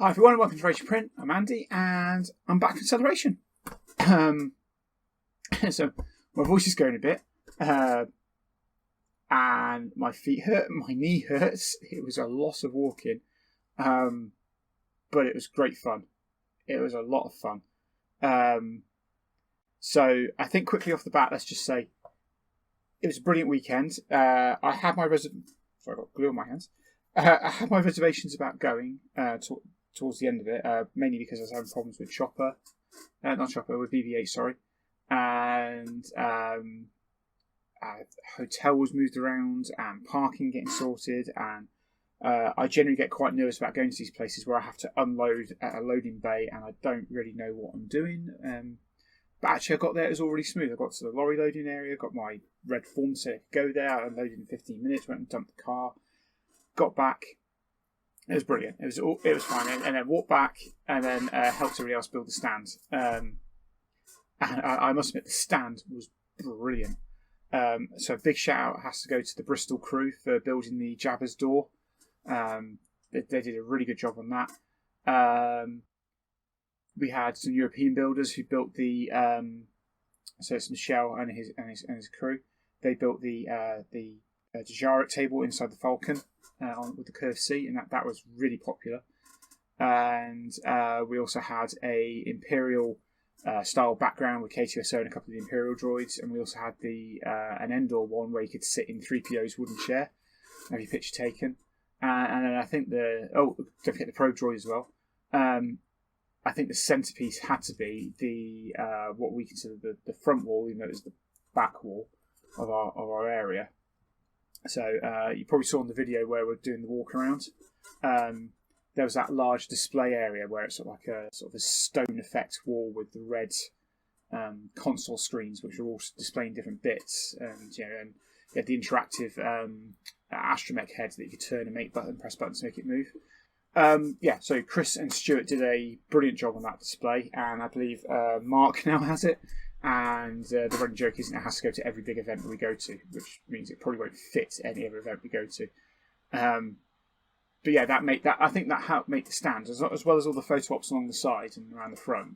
Hi everyone, welcome to Rachel Print. I'm Andy, and I'm back from celebration. So my voice is going a bit, and my feet hurt, my knee hurts. It was a lot of walking, but it was great fun. It was a lot of fun. So I think quickly off the bat, let's just say it was a brilliant weekend. I had my Sorry, I got glue on my hands. I had my reservations about going towards the end of it, mainly because I was having problems with with BB8, sorry. And hotel was moved around and parking getting sorted, and I generally get quite nervous about going to these places where I have to unload at a loading bay and I don't really know what I'm doing. But actually I got there, it was all really smooth. I got to the lorry loading area, got my red form so I could go there, I unloaded in 15 minutes, went and dumped the car, got back. It was brilliant. It was fine, and then walked back, and then helped everybody else build the stand. And I must admit, the stand was brilliant. So a big shout out has to go to the Bristol crew for building the Jabba's door. They did a really good job on that. We had some European builders who built the. So it's Michelle and his crew. They built the Jarrett table inside the Falcon. With the curved seat, and that was really popular. And we also had a Imperial style background with K2SO and a couple of the Imperial droids, and we also had an Endor one where you could sit in 3PO's wooden chair, have your picture taken. And then I think don't forget the Pro droid as well. I think the centerpiece had to be the what we consider the front wall, even though it was the back wall of our area. So you probably saw in the video where we're doing the walk around. There was that large display area where it's sort of a stone effect wall with the red console screens, which are all displaying different bits, and you had the interactive astromech heads that you could turn and press buttons to make it move. So Chris and Stuart did a brilliant job on that display, and I believe Mark now has it. And the running joke is it has to go to every big event that we go to, which means it probably won't fit any other event we go to. But yeah, I think that helped make the stand, as well as all the photo ops along the side and around the front.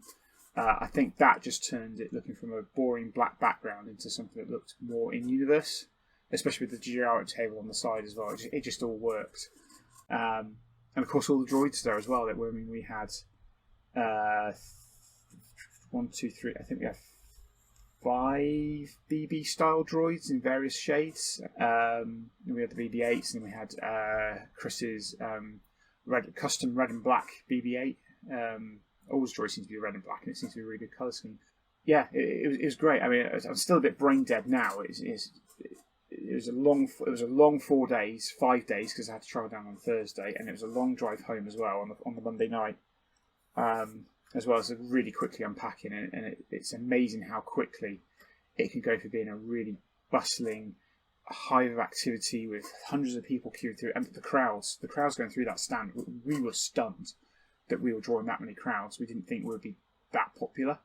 I think that just turned it, looking from a boring black background, into something that looked more in universe, especially with the Jarrett table on the side as well. It just all worked. And of course, all the droids there as well. We had 1, 2, 3. I think we have 5 BB style droids in various shades. We had the BB8s, and we had Chris's custom red and black BB8. All his droids seem to be red and black, and it seems to be a really good colour scheme. Yeah, it was great. I mean, I'm still a bit brain dead now. It was a long 4 days, 5 days, because I had to travel down on Thursday, and it was a long drive home as well on the Monday night. As well as really quickly unpacking it, and it's amazing how quickly it can go from being a really bustling hive of activity with hundreds of people queuing through, and the crowds going through that stand. We were stunned that we were drawing that many crowds. We didn't think we would be that popular.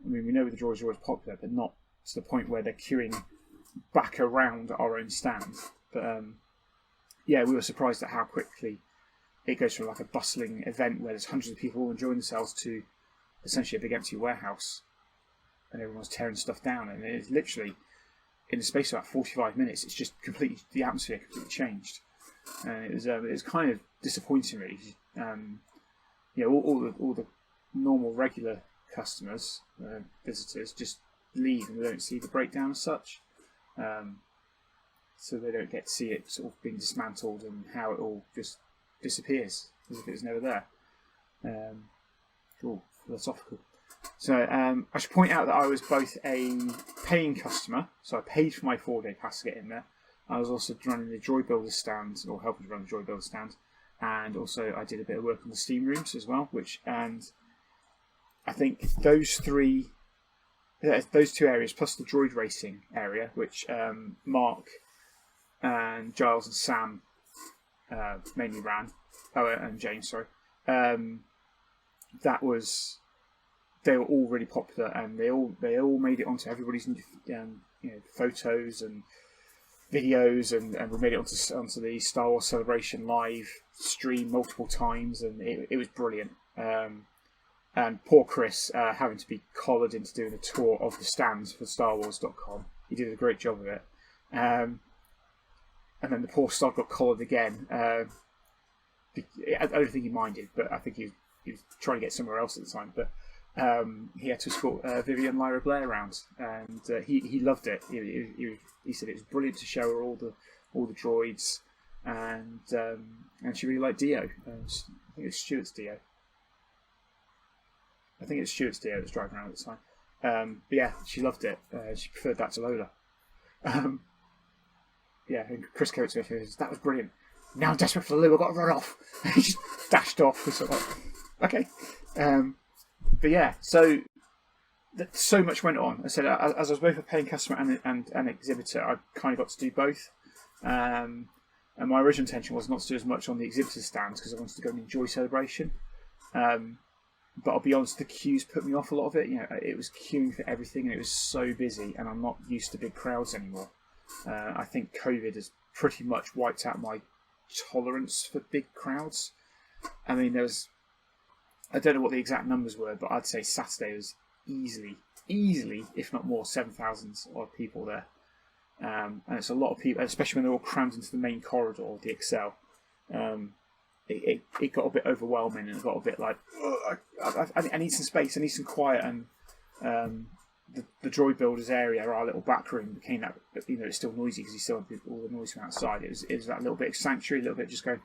I mean, we know the draws are always popular, but not to the point where they're queuing back around our own stand. But we were surprised at how quickly it goes from like a bustling event where there's hundreds of people all enjoying themselves to essentially a big empty warehouse, and everyone's tearing stuff down. And it's literally, in the space of about 45 minutes, it's just the atmosphere completely changed. And it was kind of disappointing, really. All the normal regular customers, visitors, just leave and they don't see the breakdown as such. So they don't get to see it sort of being dismantled and how it all just disappears as if it was never there. Philosophical. So I should point out that I was both a paying customer, so I paid for my 4-day pass to get in there. I was also running the Droid Builder stand, or helping to run the Droid Builder stand, and also I did a bit of work on the steam rooms as well. And I think those 2 areas plus the droid racing area, which Mark and Giles and Sam mainly ran. And James, sorry. They were all really popular, and they all made it onto everybody's photos and videos, and we made it onto the Star Wars Celebration live stream multiple times, and it was brilliant. And poor Chris having to be collared into doing a tour of the stands for StarWars.com. He did a great job of it. And then the poor sod got collared again. I don't think he minded, but I think he was trying to get somewhere else at the time. But he had to escort Vivian Lyra Blair around, and he loved it. He said it was brilliant to show her all the droids, and she really liked Dio. I think it was Stuart's Dio. I think it's Stuart's Dio that was driving around at the time. But yeah, she loved it. She preferred that to Lola. Yeah, and Chris came to me and said, "That was brilliant. Now I'm desperate for the loo. I've got to run off." And he just dashed off. Sort of like, okay. But yeah, so much went on. I said, as I was both a paying customer and an exhibitor, I kind of got to do both. And my original intention was not to do as much on the exhibitor stands because I wanted to go and enjoy Celebration. But I'll be honest, the queues put me off a lot of it. You know, it was queuing for everything, and it was so busy, and I'm not used to big crowds anymore. I think COVID has pretty much wiped out my tolerance for big crowds. I mean, I don't know what the exact numbers were, but I'd say Saturday was easily, if not more, 7,000 odd people there. And it's a lot of people, especially when they're all crammed into the main corridor, the Excel. It got a bit overwhelming, and it got a bit like, I need some space, I need some quiet, and the droid builders area, our little back room, became that, you know, it's still noisy because you still have all the noise from outside. It was that little bit of sanctuary, a little bit just going.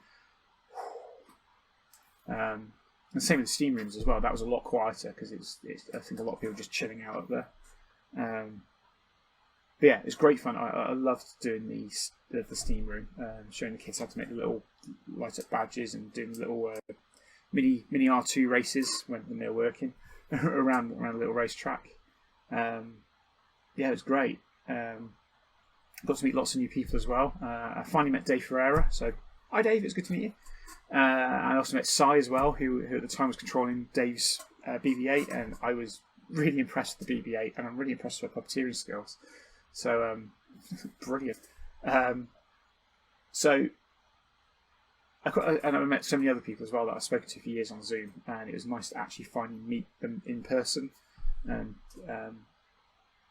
And same with the steam rooms as well. That was a lot quieter because I think a lot of people just chilling out up there. But yeah, it's great fun. I loved doing the steam room, showing the kids how to make the little light up badges and doing the little mini R2 races when they were working around a little racetrack. Yeah, it was great. Got to meet lots of new people as well. I finally met Dave Ferreira. So, hi Dave, it's good to meet you. I also met Sai as well, who at the time was controlling Dave's BB-8, and I was really impressed with the BB-8, and I'm really impressed with her puppeteering skills. So, brilliant. So, I met so many other people as well that I've spoken to for years on Zoom, and it was nice to actually finally meet them in person. And I'm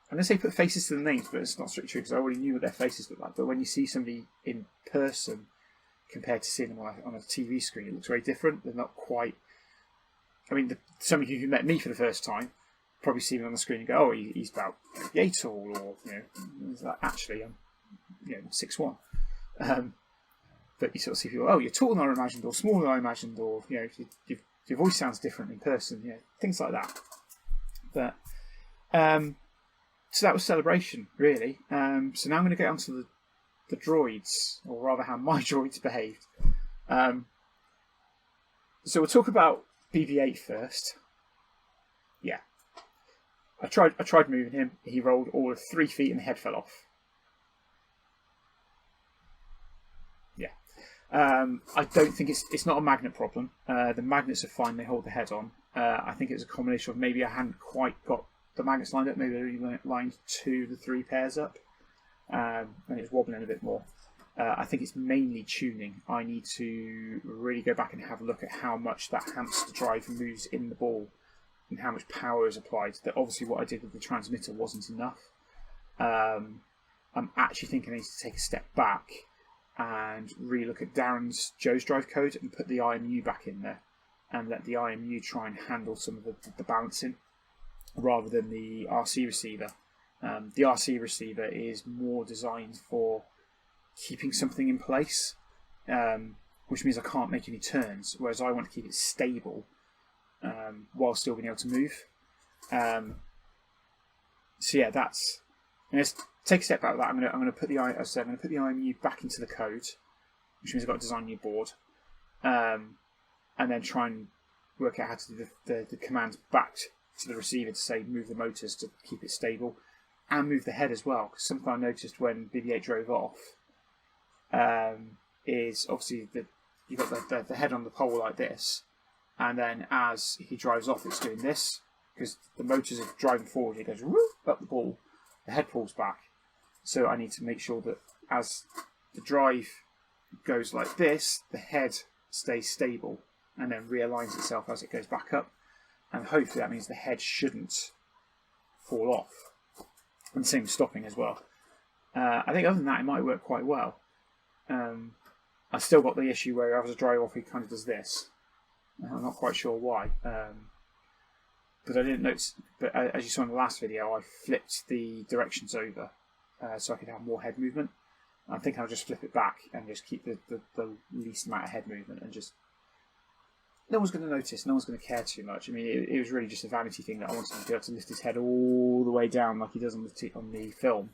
going to say put faces to the names, but it's not strictly true because I already knew what their faces looked like. But when you see somebody in person compared to seeing them on a TV screen, it looks very different. They're not quite. I mean, some of you who met me for the first time probably see me on the screen and go, "Oh, he's about yay tall," or actually, I'm 6'1". But you sort of see people, "Oh, you're taller than I imagined," or smaller than I imagined, or your voice sounds different in person, things like that. But so that was Celebration, really. So now I'm going to get onto the droids, or rather how my droids behaved. So we'll talk about BB-8 first. Yeah, I tried moving him. He rolled all of 3 feet and the head fell off. Yeah, I don't think it's not a magnet problem. The magnets are fine; they hold the head on. I think it was a combination of maybe I hadn't quite got the magnets lined up. Maybe I only lined 2 to 3 pairs up, and it was wobbling a bit more. I think it's mainly tuning. I need to really go back and have a look at how much that hamster drive moves in the ball and how much power is applied. That obviously what I did with the transmitter wasn't enough. I'm actually thinking I need to take a step back and re-look at Darren's Joe's drive code and put the IMU back in there and let the IMU try and handle some of the balancing rather than the RC receiver. The RC receiver is more designed for keeping something in place, which means I can't make any turns, whereas I want to keep it stable while still being able to move. So yeah, that's. Let's take a step back. That I'm going to put the IMU back into the code, which means I've got to design a new board, and then try and work out how to do the commands back to the receiver to say move the motors to keep it stable, and move the head as well. Because something I noticed when BB-8 drove off is obviously you've got the head on the pole like this, and then as he drives off, it's doing this because the motors are driving forward. It goes whoop, up the ball. The head pulls back, so I need to make sure that as the drive goes like this, the head stays stable and then realigns itself as it goes back up. And hopefully that means the head shouldn't fall off. And the same with stopping as well. I think other than that, it might work quite well. I've still got the issue where as I drive off, he kind of does this. I'm not quite sure why. But I didn't notice. But as you saw in the last video, I flipped the directions over so I could have more head movement. I think I'll just flip it back and just keep the least amount of head movement, and just no one's going to notice, no one's going to care too much. I mean, it was really just a vanity thing that I wanted him to be able to lift his head all the way down like he does on the film,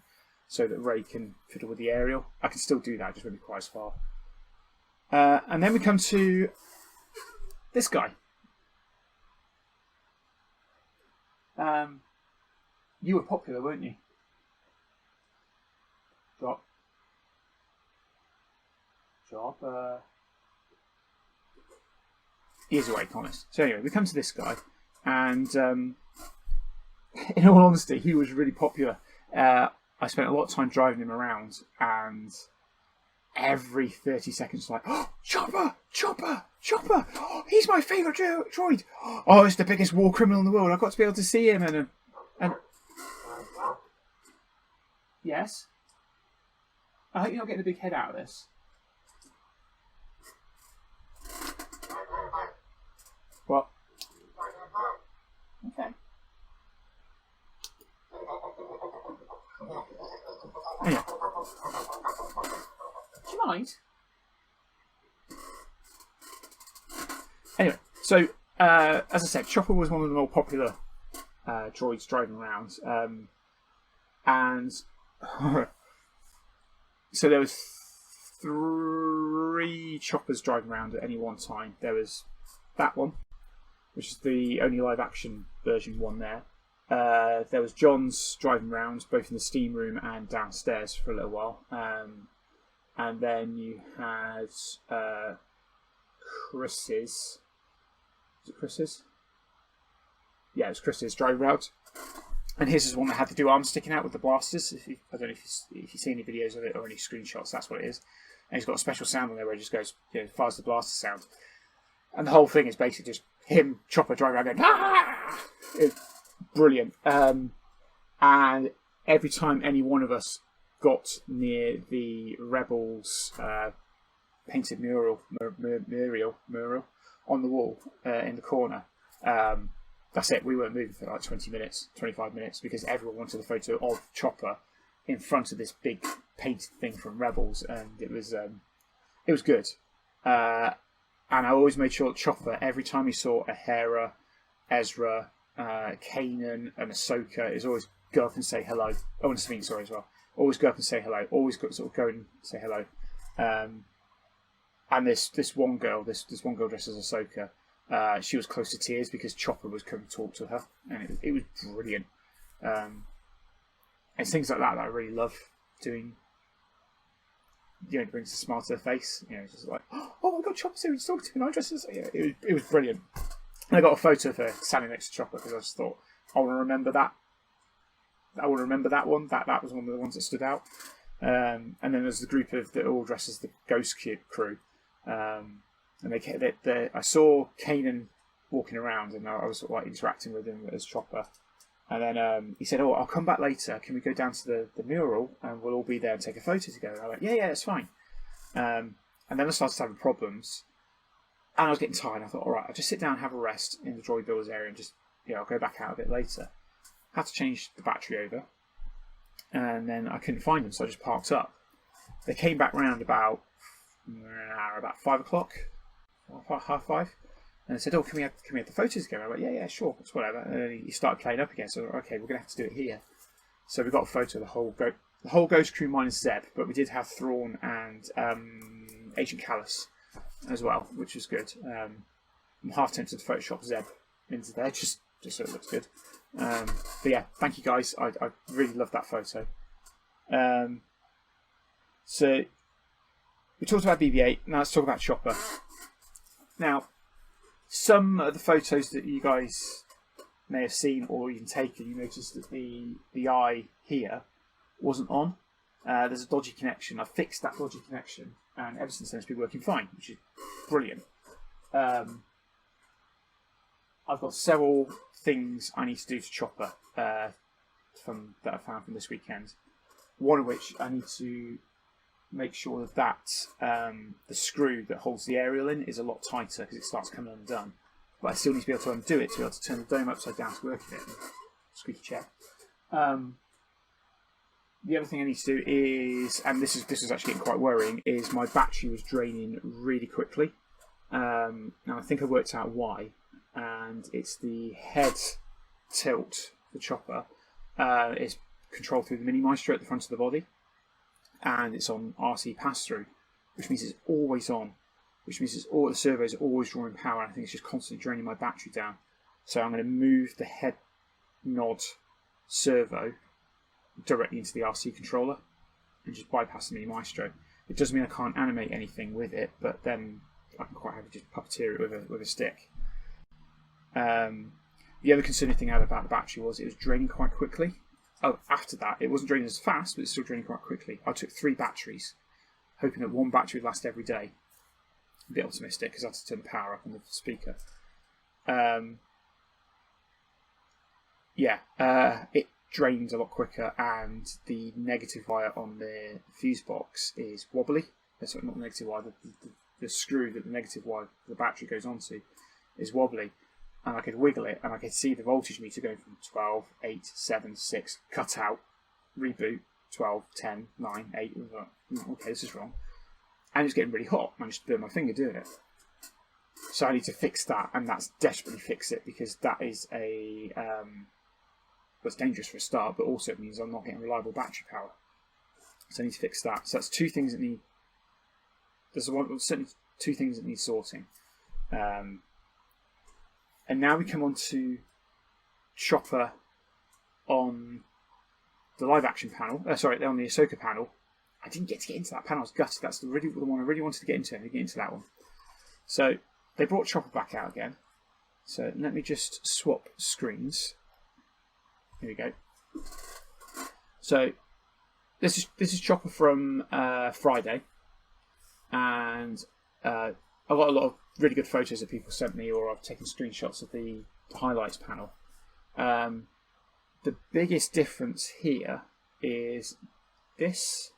so that Ray can fiddle with the aerial. I can still do that, just won't be quite as far. And then we come to this guy. You were popular, weren't you? Job. He is awake, honest. So anyway, we come to this guy, and in all honesty, he was really popular. I spent a lot of time driving him around, and every 30 seconds, like, oh, Chopper! Chopper! Chopper! Oh, he's my favourite droid! Oh, it's the biggest war criminal in the world. I've got to be able to see him. And yes? I hope you're not getting a big head out of this. What? Okay. Anyway. Do you mind? Anyway, so as I said, Chopper was one of the more popular droids driving around, and so there was 3 Choppers driving around at any one time. There was that one, which is the only live-action version one there. There was John's driving around, both in the steam room and downstairs for a little while. And then you had Chris's. Was it Chris's? Yeah, it was Chris's driving around. And his is one that had the 2 arms sticking out with the blasters. I don't know if you see any videos of it or any screenshots, that's what it is. And he's got a special sound on there where he just goes, fires the blaster sound. And the whole thing is basically just him, Chopper, driving around going, ah! It's brilliant. And every time any one of us got near the Rebels painted mural on the wall in the corner, that's it. We weren't moving for like 20 minutes, 25 minutes, because everyone wanted a photo of Chopper in front of this big painted thing from Rebels, and it was good. And I always made sure that Chopper, every time he saw a Hera, Ezra, Kanan, and Ahsoka, is always go up and say hello. Oh, and Sabine, sorry, as well. Always go up and say hello. Always sort of go and say hello. And this one girl dressed as Ahsoka, she was close to tears because Chopper was coming to talk to her, and it was brilliant. It's things like that I really love doing. It brings a smile to their face. It's just like, oh my God, Chopper's here, he's talking to me, and I dressed as... Yeah, it was brilliant. And I got a photo of her standing next to Chopper because I just thought, I want to remember that. I want to remember that one. That was one of the ones that stood out. And then there's the group that all dress as the Ghost crew. And I saw Kanan walking around, and I was sort of like interacting with him as Chopper. And then he said, oh, I'll come back later. Can we go down to the mural and we'll all be there and take a photo together? And I went, yeah, that's fine. And then I started having problems. And I was getting tired. I thought, all right, I'll just sit down and have a rest in the droid builders area and just, I'll go back out a bit later. Had to change the battery over. And then I couldn't find them, so I just parked up. They came back round about 5 o'clock, half 5. And they said, oh, can we have the photos together? I went, yeah, sure, it's whatever. And then he started playing up again, so okay, we're going to have to do it here. So we got a photo of the whole Ghost crew minus Zeb, but we did have Thrawn and Agent Callus as well, which was good. I'm half tempted to Photoshop Zeb into there, just so it looks good. But yeah, thank you guys. I really love that photo. So we talked about BB-8. Now let's talk about Chopper. Now, some of the photos that you guys may have seen or even taken, you noticed that the eye here wasn't on. there's a dodgy connection. I fixed that dodgy connection, and ever since then it's been working fine, which is brilliant. I've got several things I need to do to Chopper that I found from this weekend. One of which I need to make sure that the screw that holds the aerial in is a lot tighter because it starts coming undone. But I still need to be able to undo it to be able to turn the dome upside down to work in it. Squeaky chair. The other thing I need to do is, and this is actually getting quite worrying, is my battery was draining really quickly. Now I think I worked out why, and it's the head tilt, the chopper, is controlled through the mini maestro at the front of the body, and it's on RC pass-through, which means it's always on, which means all the servos are always drawing power, and I think it's just constantly draining my battery down. So I'm going to move the head nod servo directly into the RC controller and just bypass the mini maestro. It doesn't mean I can't animate anything with it, but then I can quite happily just puppeteer it with a stick. The other concerning thing I had about the battery was it was draining quite quickly. Oh, after that, it wasn't draining as fast, but it's still draining quite quickly. I took 3 batteries, hoping that one battery would last every day. A bit optimistic because I had to turn the power up on the speaker. It drains a lot quicker, and the negative wire on the fuse box is wobbly. Sorry, not the negative wire, the screw that the negative wire the battery goes onto is wobbly. And I could wiggle it, and I could see the voltage meter going from 12, 8, 7, 6, cut out, reboot, 12, 10, 9, 8. Okay, this is wrong. And it's getting really hot. I managed to burn my finger doing it. So I need to fix that, and that's desperately fix it, because that is that's dangerous for a start, but also it means I'm not getting reliable battery power. So I need to fix that. So that's 2 things that need. Certainly 2 things that need sorting. And now we come on to Chopper on the live action panel. On the Ahsoka panel. I didn't get into that panel. I was gutted. That's the one I really wanted to get into. I didn't get into that one. So they brought Chopper back out again. So let me just swap screens. Here we go. So this is Chopper from Friday, and I've got a lot of really good photos that people sent me, or I've taken screenshots of the highlights panel. The biggest difference here is this.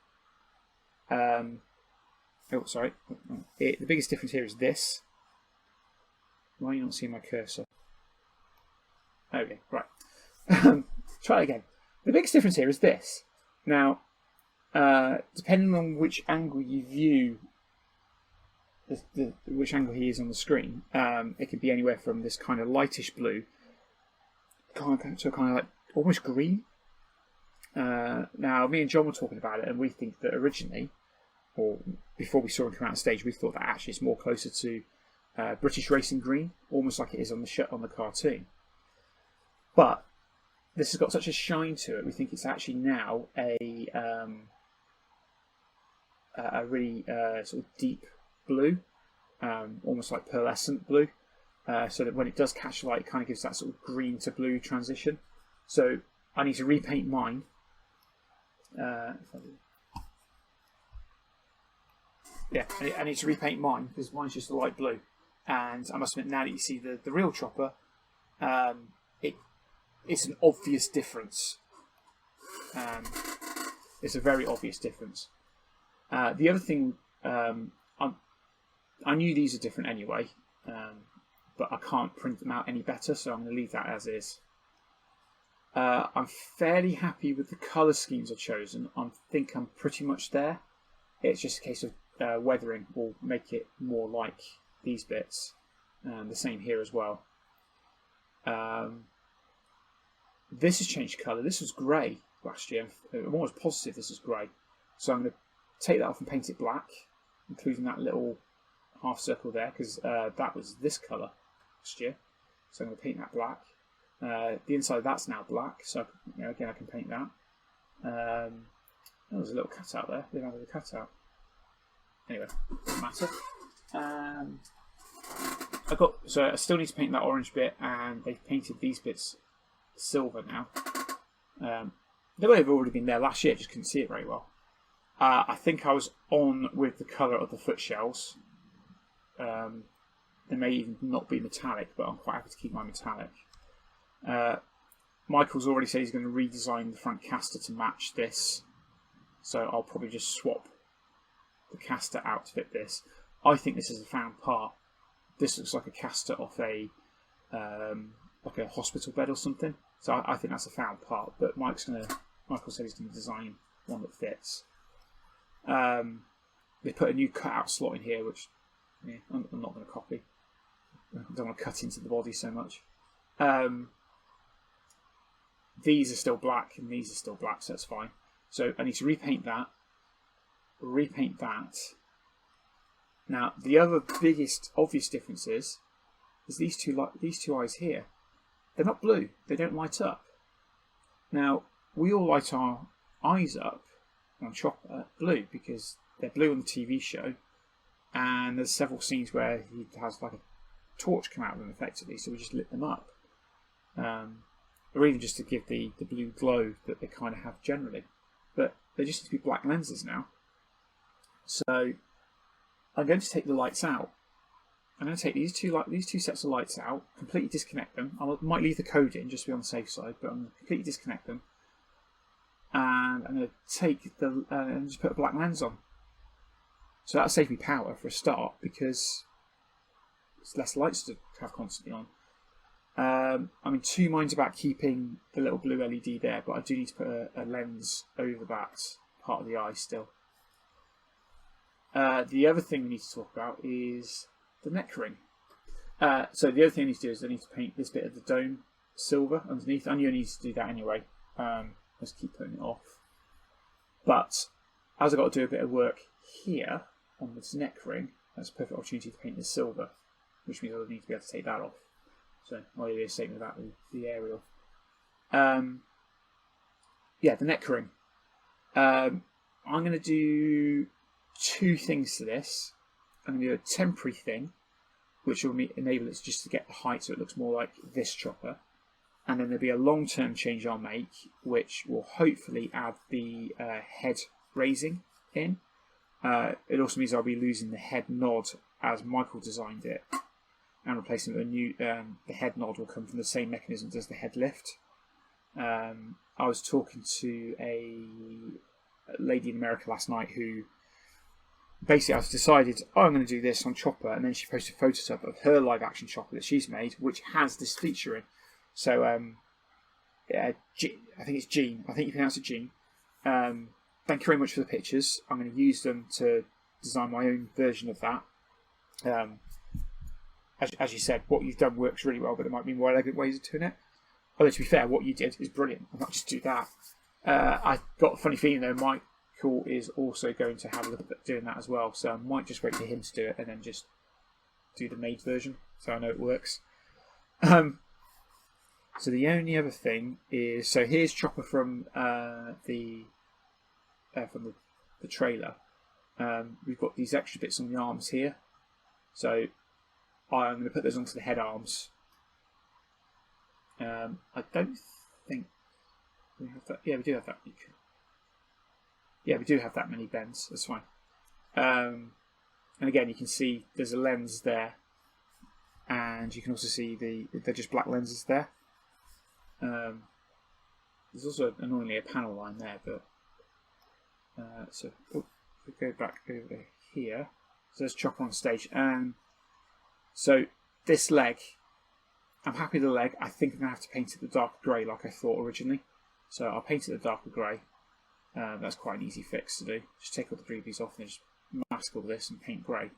The biggest difference here is this. Why are you not seeing my cursor? Okay, right. Try it again. The biggest difference here is this. Now, depending on which angle you view which angle he is on the screen, it could be anywhere from this kind of lightish blue to kind of like almost green. Now, me and John were talking about it, and we think that originally, or before we saw him come out on stage, we thought that actually it's more closer to British racing green, almost like it is on the cartoon. But this has got such a shine to it. We think it's actually now a really sort of deep blue, almost like pearlescent blue, so that when it does catch light, it kind of gives that sort of green to blue transition. So I need to repaint mine. I need to repaint mine because mine's just a light blue. And I must admit, now that you see the real Chopper, it's an obvious difference. It's a very obvious difference. The other thing, I knew these are different anyway, but I can't print them out any better, so I'm going to leave that as is. I'm fairly happy with the colour schemes I've chosen. I think I'm pretty much there. It's just a case of weathering will make it more like these bits. The same here as well. This has changed colour. This was grey last year. I'm almost positive this is grey. So I'm going to take that off and paint it black, including that little half circle there, because that was this colour last year. So I'm going to paint that black. The inside of that's now black, so again I can paint that. There's a little cutout there. They've added a cutout. Anyway, doesn't matter. I still need to paint that orange bit, and they've painted these bits silver now. They would have already been there last year, just couldn't see it very well. I think I was on with the colour of the foot shells. They may even not be metallic, but I'm quite happy to keep my metallic. Michael's already said he's going to redesign the front caster to match this, so I'll probably just swap the caster out to fit this. I think this is a found part. This looks like a caster off a like a hospital bed or something. So I think that's a found part. But Michael said he's going to design one that fits. They put a new cutout slot in here, which I'm not going to copy. I don't want to cut into the body so much. These are still black and these are still black, so that's fine. So I need to repaint that. Now the other biggest obvious difference is these two eyes here. They're not blue. They don't light up. Now we all light our eyes up on Chopper blue because they're blue on the TV show, and there's several scenes where he has like a torch come out of them effectively, so we just lit them up. Or even just to give the blue glow that they kind of have generally. But they just need to be black lenses now. So I'm going to take the lights out. I'm going to take these two sets of lights out, completely disconnect them. I might leave the code in just to be on the safe side, but I'm going to completely disconnect them. And I'm going to take and just put a black lens on. So that'll save me power for a start because it's less lights to have constantly on. I'm in two minds about keeping the little blue LED there, but I do need to put a lens over that part of the eye still. The other thing we need to talk about is the neck ring. So the other thing I need to do is I need to paint this bit of the dome silver underneath. I knew I needed to do that anyway. Let's keep putting it off. But as I've got to do a bit of work here on this neck ring, that's a perfect opportunity to paint this silver, which means I'll need to be able to take that off. So I'll do a statement about the aerial. Yeah, the neck ring. I'm going to do two things to this. I'm going to do a temporary thing, which will enable it just to get the height so it looks more like this chopper. And then there'll be a long-term change I'll make, which will hopefully add the head raising in. It also means I'll be losing the head nod as Michael designed it, and replacing it with a new. The head nod will come from the same mechanism as the head lift. I was talking to a lady in America last night who basically I've decided I'm going to do this on Chopper, and then she posted photos of her live action Chopper that she's made, which has this feature in. So I think it's Jean. I think you pronounce it Jean. Thank you very much for the pictures. I'm going to use them to design my own version of that. As you said, what you've done works really well, but there might be more elegant ways of doing it. Although, to be fair, what you did is brilliant. I might just do that. I got a funny feeling, though, Michael is also going to have a look at doing that as well. So I might just wait for him to do it and then just do the made version, so I know it works. So the only other thing is, so here's Chopper from the trailer. We've got these extra bits on the arms here. So I'm going to put those onto the head arms. I don't think we have that. Yeah, we do have that. Yeah, we do have that many bends. That's fine. And again, you can see there's a lens there, and you can also see they're just black lenses there. There's also annoyingly a panel line there, but so if we go back over here, so there's Chopper on stage, and so this leg, I'm happy with the leg. I think I'm going to have to paint it the darker grey like I thought originally. So I'll paint it the darker grey. That's quite an easy fix to do. Just take all the previews off and just mask all this and paint grey.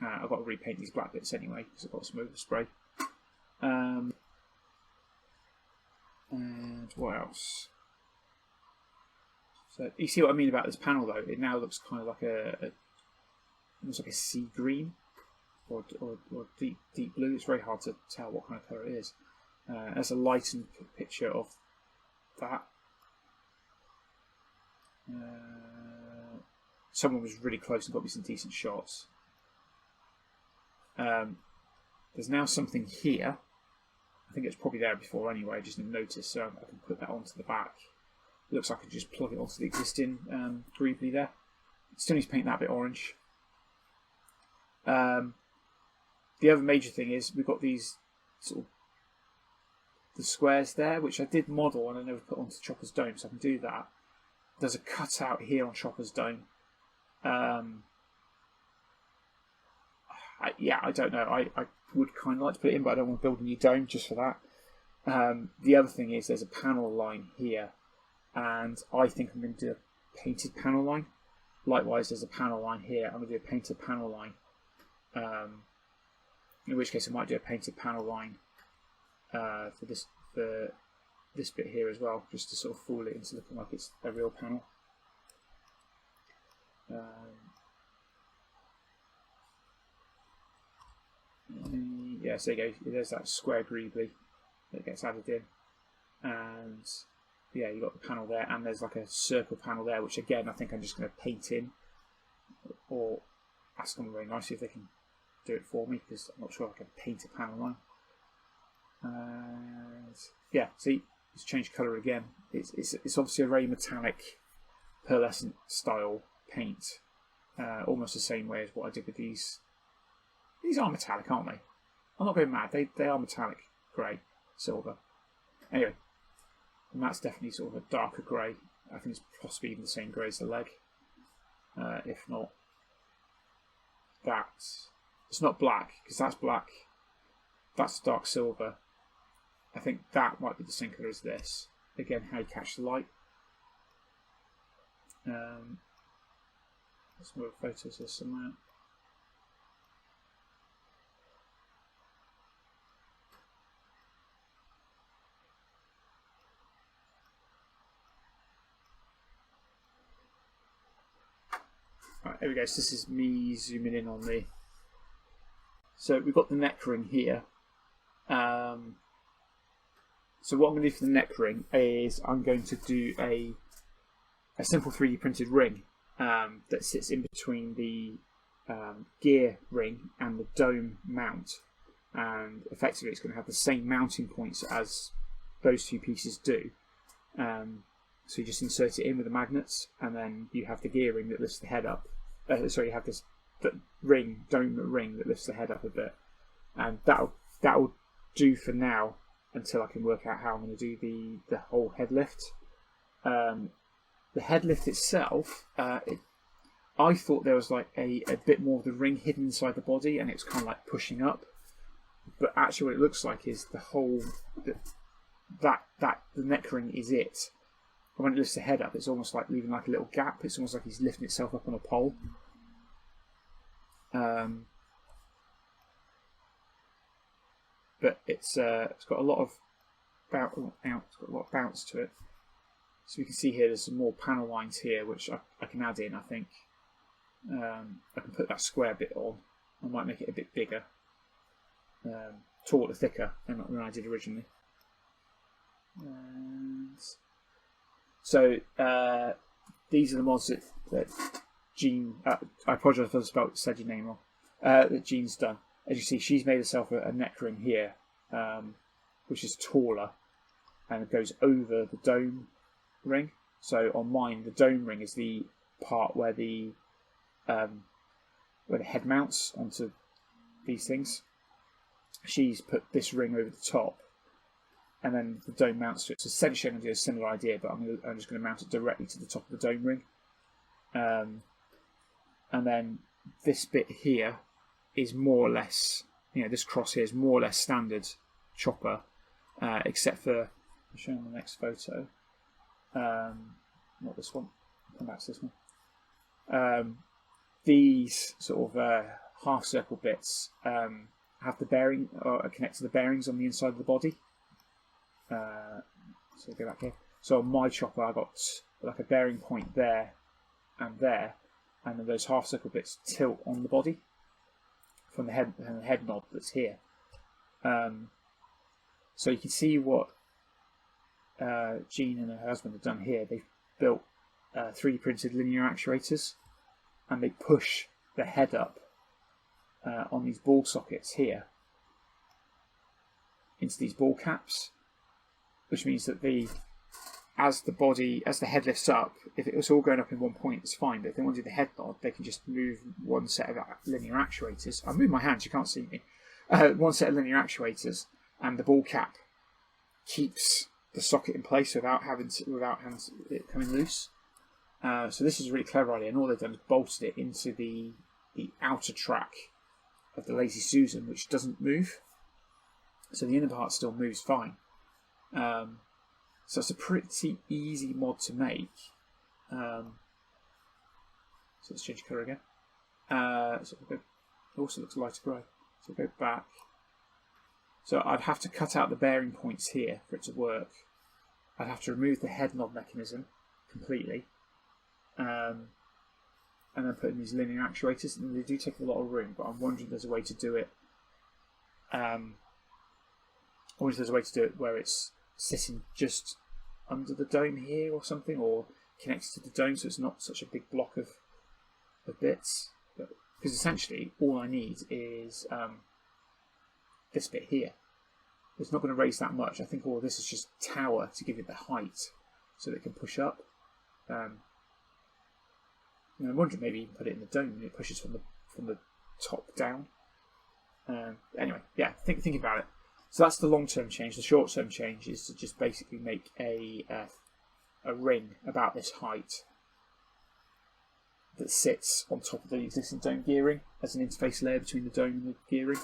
I've got to repaint these black bits anyway because I've got some overspray. And what else? So you see what I mean about this panel though? It now looks kind of like almost like a sea green or deep blue. It's very hard to tell what kind of colour it is. That's a lightened picture of that. Someone was really close and got me some decent shots. There's now something here. I think it's probably there before anyway, I just didn't notice, so I can put that onto the back. It looks like I can just plug it onto the existing greebly there. Still need to paint that bit orange. The other major thing is we've got these sort of the squares there, which I did model and I never put onto Chopper's dome, so I can do that. There's a cutout here on Chopper's dome. I don't know. I would kind of like to put it in, but I don't want to build a new dome just for that. The other thing is there's a panel line here, and I think I'm going to do a painted panel line. Likewise, there's a panel line here. I'm going to do a painted panel line. In which case, I might do a painted panel line for this bit here as well, just to sort of fool it into looking like it's a real panel. Yeah, so there you go. There's that square greebly that gets added in, and yeah, you've got the panel there, and there's like a circle panel there, which again I think I'm just going to paint in, or ask them very nicely if they can do it for me, because I'm not sure I can paint a panel line. Yeah, see, it's changed colour again. It's obviously a very metallic, pearlescent style paint, almost the same way as what I did with these. These are metallic, aren't they? I'm not going mad. They are metallic grey, silver. Anyway, and that's definitely sort of a darker grey. I think it's possibly even the same grey as the leg. If not that. It's not black, because that's black. That's dark silver. I think that might be the same colour as this. Again, how you catch the light. Let's move photos here somewhere. Right, there we go. So this is me zooming in on the. So we've got the neck ring here. So what I'm going to do for the neck ring is I'm going to do a simple 3D printed ring that sits in between the gear ring and the dome mount, and effectively it's going to have the same mounting points as those two pieces do. So you just insert it in with the magnets, and then you have the gear ring that lifts the head up. Sorry, you have this dome ring that lifts the head up a bit, and that'll do for now until I can work out how I'm going to do the whole head lift. The head lift itself, I thought there was like a bit more of the ring hidden inside the body, and it's kind of like pushing up. But actually, what it looks like is the whole the neck ring is it. And when it lifts the head up, it's almost like leaving like a little gap. It's almost like he's lifting itself up on a pole. But it's got a lot of bounce to it. So you can see here, there's some more panel lines here, which I can add in. I think I can put that square bit on. I might make it a bit bigger, taller, thicker than I did originally. And so these are the mods that Jean. I apologise if I said your name wrong. That Jean's done. As you see, she's made herself a neck ring here, which is taller, and it goes over the dome ring. So on mine, the dome ring is the part where the head mounts onto these things. She's put this ring over the top, and then the dome mounts to it. So essentially, I'm going to do a similar idea, but I'm just going to mount it directly to the top of the dome ring. And then this bit here is more or less, this cross here is more or less standard Chopper, except for, I'll show you on the next photo. Not this one. I'll come back to this one. These sort of half circle bits have the bearing, or connect to the bearings on the inside of the body. So go back here. So on my Chopper, I got like a bearing point there, and then those half circle bits tilt on the body from the head knob that's here. So you can see what Jean and her husband have done here. They've built 3D printed linear actuators, and they push the head up on these ball sockets here into these ball caps, which means that the as the head lifts up, if it was all going up in one point, it's fine. But if they want to do the head nod, they can just move one set of linear actuators. I move my hands, you can't see me. One set of linear actuators, and the ball cap keeps the socket in place without it coming loose. So this is a really clever idea, and all they've done is bolted it into the outer track of the Lazy Susan, which doesn't move. So the inner part still moves fine. So it's a pretty easy mod to make. So let's change colour again. So it also looks lighter grey. So we'll go back. So I'd have to cut out the bearing points here for it to work. I'd have to remove the head knob mechanism completely. And then put in these linear actuators. And they do take a lot of room, but I'm wondering if there's a way to do it. I wonder if there's a way to do it where it's sitting just under the dome here or something, or connected to the dome so it's not such a big block of bits. Because essentially all I need is this bit here. It's not going to raise that much. I think all of this is just tower to give it the height so that it can push up. I'm wondering maybe you can put it in the dome and it pushes from the top down. Anyway, yeah, think about it. So that's the long-term change. The short-term change is to just basically make a ring about this height that sits on top of the existing dome gearing as an interface layer between the dome and the gearing.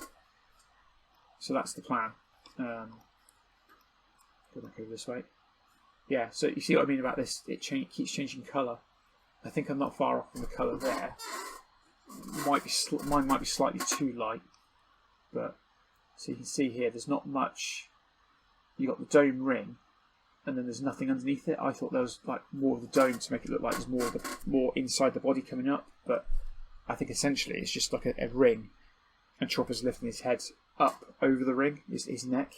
So that's the plan. Go back over this way. Yeah, so you see what I mean about this? It keeps changing colour. I think I'm not far off from the colour there. Mine might be slightly too light, but so you can see here, there's not much. You got the dome ring, and then there's nothing underneath it. I thought there was like more of the dome to make it look like there's more inside the body coming up, but I think essentially it's just like a ring, and Chopper's lifting his head up over the ring, his neck.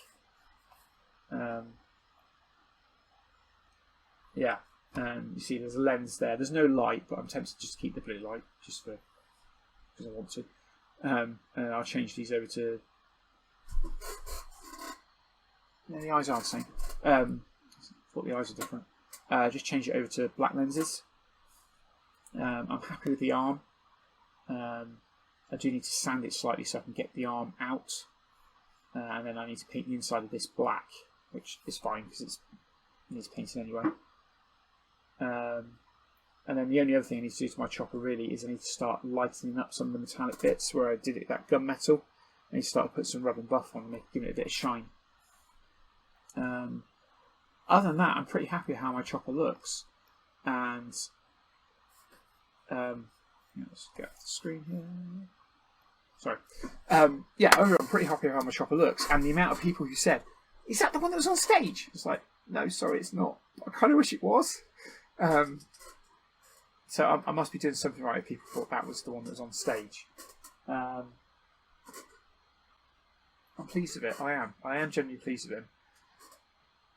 Yeah, and you see there's a lens there. There's no light, but I'm tempted to just keep the blue light just because I want to. And I'll change these over to. Yeah, the eyes are the same. Thought the eyes are different. Just change it over to black lenses. I'm happy with the arm. I do need to sand it slightly so I can get the arm out. And then I need to paint the inside of this black, which is fine because it needs painting anyway. And then the only other thing I need to do to my chopper really is I need to start lightening up some of the metallic bits where I did it that gunmetal. I need to start to put some rub and buff on and give it a bit of shine. Other than that, I'm pretty happy with how my chopper looks. And let's get off the screen here. Sorry. Yeah, overall, I'm pretty happy with how my chopper looks. And the amount of people who said, "Is that the one that was on stage?" It's like, no, sorry, it's not. I kind of wish it was. So I must be doing something right if people thought that was the one that was on stage. I'm pleased with it. I am genuinely pleased with him.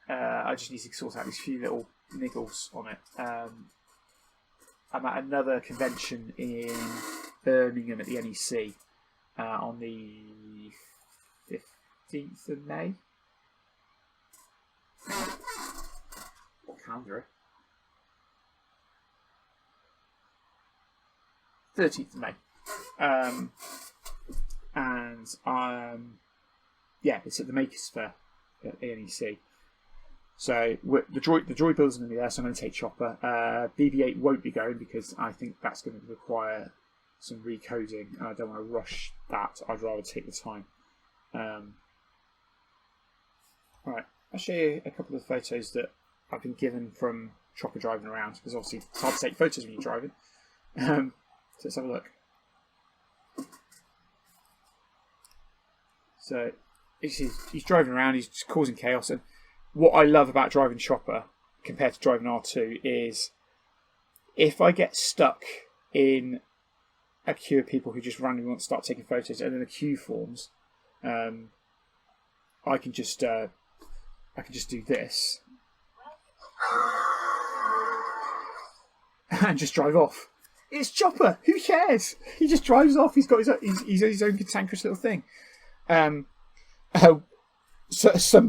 I just need to sort out these few little niggles on it. I'm at another convention in Birmingham at the NEC on the 15th of May. What calendar? 13th of May. Yeah, it's at the Makers Fair at NEC. So the droid builders are going to be there, so I'm going to take Chopper. BB-8 won't be going because I think that's going to require some recoding, and I don't want to rush that. I'd rather take the time. Right, I'll show you a couple of photos that I've been given from Chopper driving around, because obviously it's hard to take photos when you're driving. So let's have a look. So he's driving around, he's just causing chaos, and what I love about driving Chopper compared to driving R2 is if I get stuck in a queue of people who just randomly want to start taking photos and then a queue forms, I can just do this and just drive off. It's Chopper. Who cares? He just drives off. He's got his own cantankerous little thing.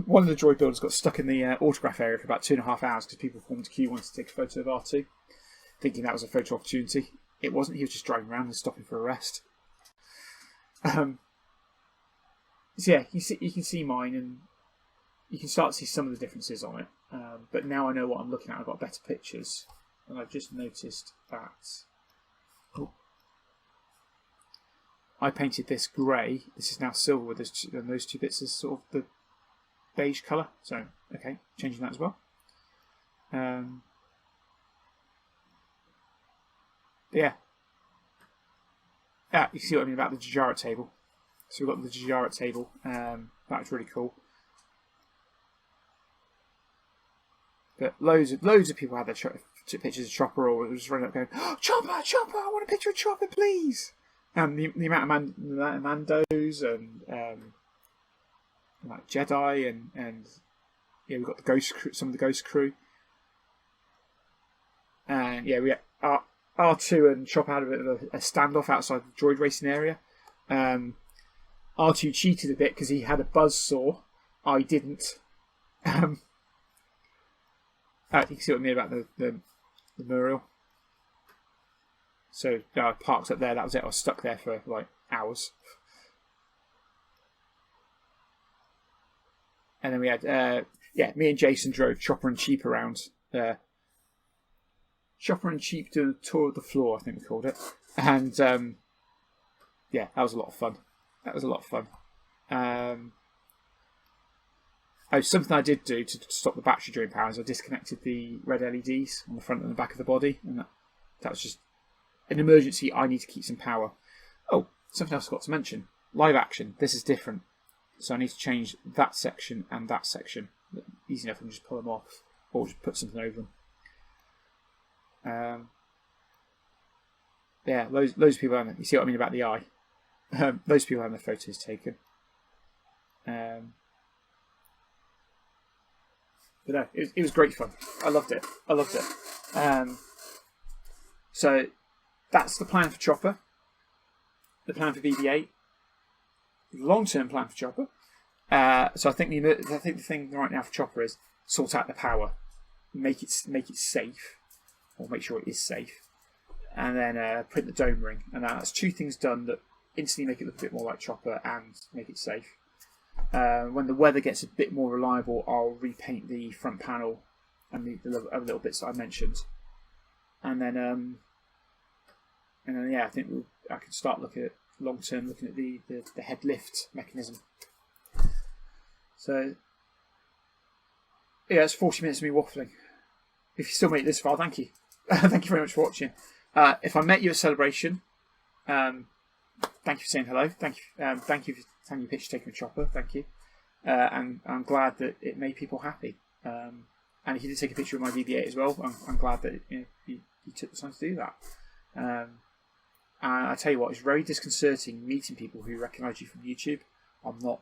one of the droid builders got stuck in the autograph area for about 2.5 hours because people formed a queue, wanted to take a photo of R2, thinking that was a photo opportunity. It wasn't. He was just driving around and stopping for a rest. So yeah, you can see mine, and you can start to see some of the differences on it. But now I know what I'm looking at. I've got better pictures, and I've just noticed that I painted this grey. This is now silver with those two bits as sort of the beige colour. So okay, changing that as well. Yeah. You see what I mean about the dejarit table. So we've got the dejarit table. That's really cool. But loads of people had their pictures of Chopper, or just running up going, oh, Chopper, I want a picture of Chopper, please. And the amount of Mandos and like Jedi and yeah, we've got the Ghost crew, some of the Ghost crew. And yeah, we had R2 and Chopper had a bit of a standoff outside the droid racing area. R2 cheated a bit because he had a buzzsaw. I didn't. You can see what I mean about the mural. So I parked up there. That was it. I was stuck there for like hours. And then we had me and Jason drove Chopper and Cheap around. Chopper and Cheap doing a tour of the floor, I think we called it. And that was a lot of fun. Something I did do to stop the battery drain power is I disconnected the red LEDs on the front and the back of the body, and that was just an emergency. I need to keep some power. Oh, something else I forgot to mention. Live action. This is different. So I need to change that section and that section. Easy enough, I can just pull them off or just put something over them. Loads of people have. You see what I mean about the eye? Those people have their photos taken. But no, it was great fun. I loved it. So that's the plan for Chopper. The plan for BB-8. Long-term plan for Chopper. So I think the thing right now for Chopper is sort out the power, make it safe, or make sure it is safe, and then print the dome ring. And that's two things done that instantly make it look a bit more like Chopper and make it safe. When the weather gets a bit more reliable, I'll repaint the front panel and the little bits that I mentioned, and then I think I can start looking at long term, looking at the head lift mechanism. So yeah, it's 40 minutes of me waffling. If you still made it this far, thank you. Thank you very much for watching. If I met you at Celebration, thank you for saying hello. Thank you for having your picture taken with Chopper. Thank you. And I'm glad that it made people happy. And if you did take a picture of my BB-8 as well, I'm glad that you took the time to do that. And I tell you what, it's very disconcerting meeting people who recognise you from YouTube. I'm not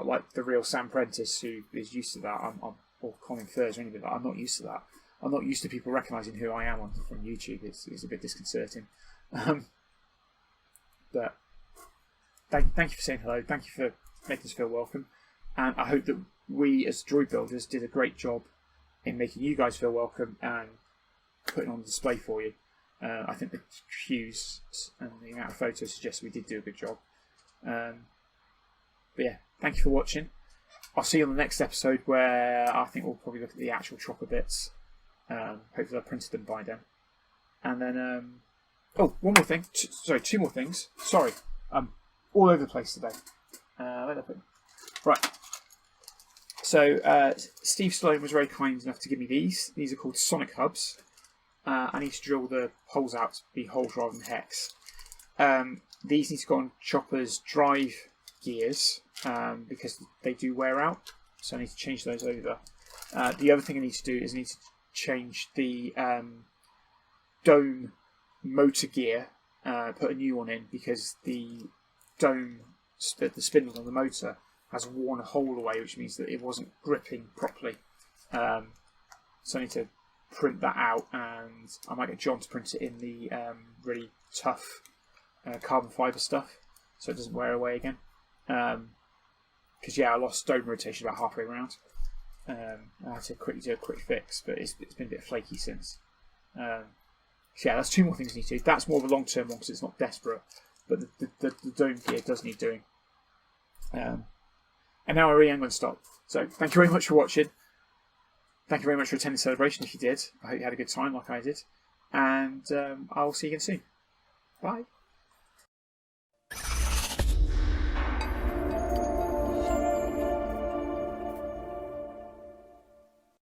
like the real Sam Prentice who is used to that. Or Colin Furs or anything like that. I'm not used to that. I'm not used to people recognising who I am from YouTube. It's a bit disconcerting. But thank you for saying hello. Thank you for making us feel welcome. And I hope that we as droid builders did a great job in making you guys feel welcome and putting on display for you. I think the cues and the amount of photos suggest we did do a good job. But yeah, thank you for watching. I'll see you on the next episode where I think we'll probably look at the actual Chopper bits. Hopefully I've printed them by then. And then, one more thing. Two more things. Sorry, I'm all over the place today. Where did I put them? Right. So Steve Sloan was very kind enough to give me these. These are called Sonic Hubs. I need to drill the holes out to be holes rather than hex. These need to go on Chopper's drive gears because they do wear out. So I need to change those over. The other thing I need to do is I need to change the dome motor gear, put a new one in because the dome, the spindle on the motor has worn a hole away, which means that it wasn't gripping properly. So I need to print that out, and I might get John to print it in the really tough carbon fibre stuff so it doesn't wear away again. because I lost stone rotation about halfway around. I had to do a quick fix, but it's been a bit flaky since. That's 2 more things I need to do. That's more of a long-term one because it's not desperate, but the dome gear does need doing. And now I really am going to stop. So thank you very much for watching. Thank you very much for attending the celebration if you did. I hope you had a good time like I did. And I'll see you again soon. Bye.